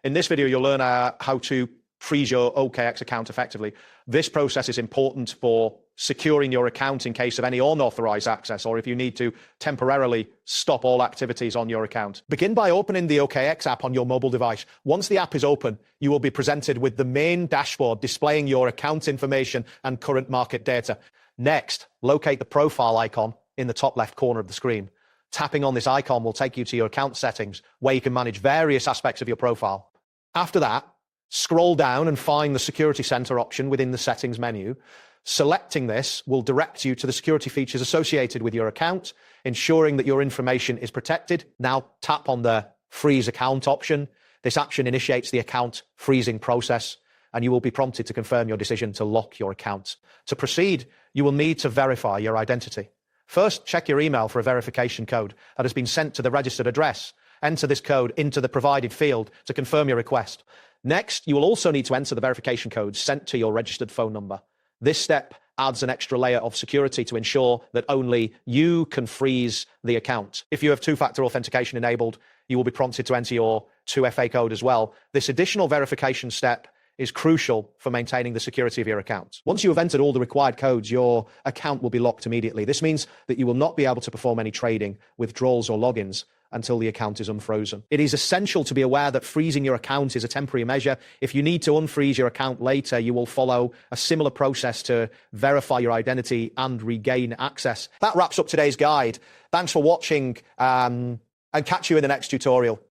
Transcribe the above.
In this video, you'll learn how to freeze your OKX account effectively. This process is important for securing your account in case of any unauthorized access, or if you need to temporarily stop all activities on your account. Begin by opening the OKX app on your mobile device. Once the app is open, you will be presented with the main dashboard displaying your account information and current market data. Next, locate the profile icon in the top left corner of the screen. Tapping on this icon will take you to your account settings, where you can manage various aspects of your profile. After that, scroll down and find the Security Center option within the settings menu. Selecting this will direct you to the security features associated with your account, ensuring that your information is protected. Now tap on the Freeze Account option. This action initiates the account freezing process, and you will be prompted to confirm your decision to lock your account. To proceed, you will need to verify your identity. First, check your email for a verification code that has been sent to the registered address. Enter this code into the provided field to confirm your request. Next, you will also need to enter the verification code sent to your registered phone number. This step adds an extra layer of security to ensure that only you can freeze the account. If you have two-factor authentication enabled, you will be prompted to enter your 2FA code as well. This additional verification step is crucial for maintaining the security of your account. Once you have entered all the required codes, your account will be locked immediately. This means that you will not be able to perform any trading, withdrawals, or logins until the account is unfrozen. It is essential to be aware that freezing your account is a temporary measure. If you need to unfreeze your account later, you will follow a similar process to verify your identity and regain access. That wraps up today's guide. Thanks for watching, and catch you in the next tutorial.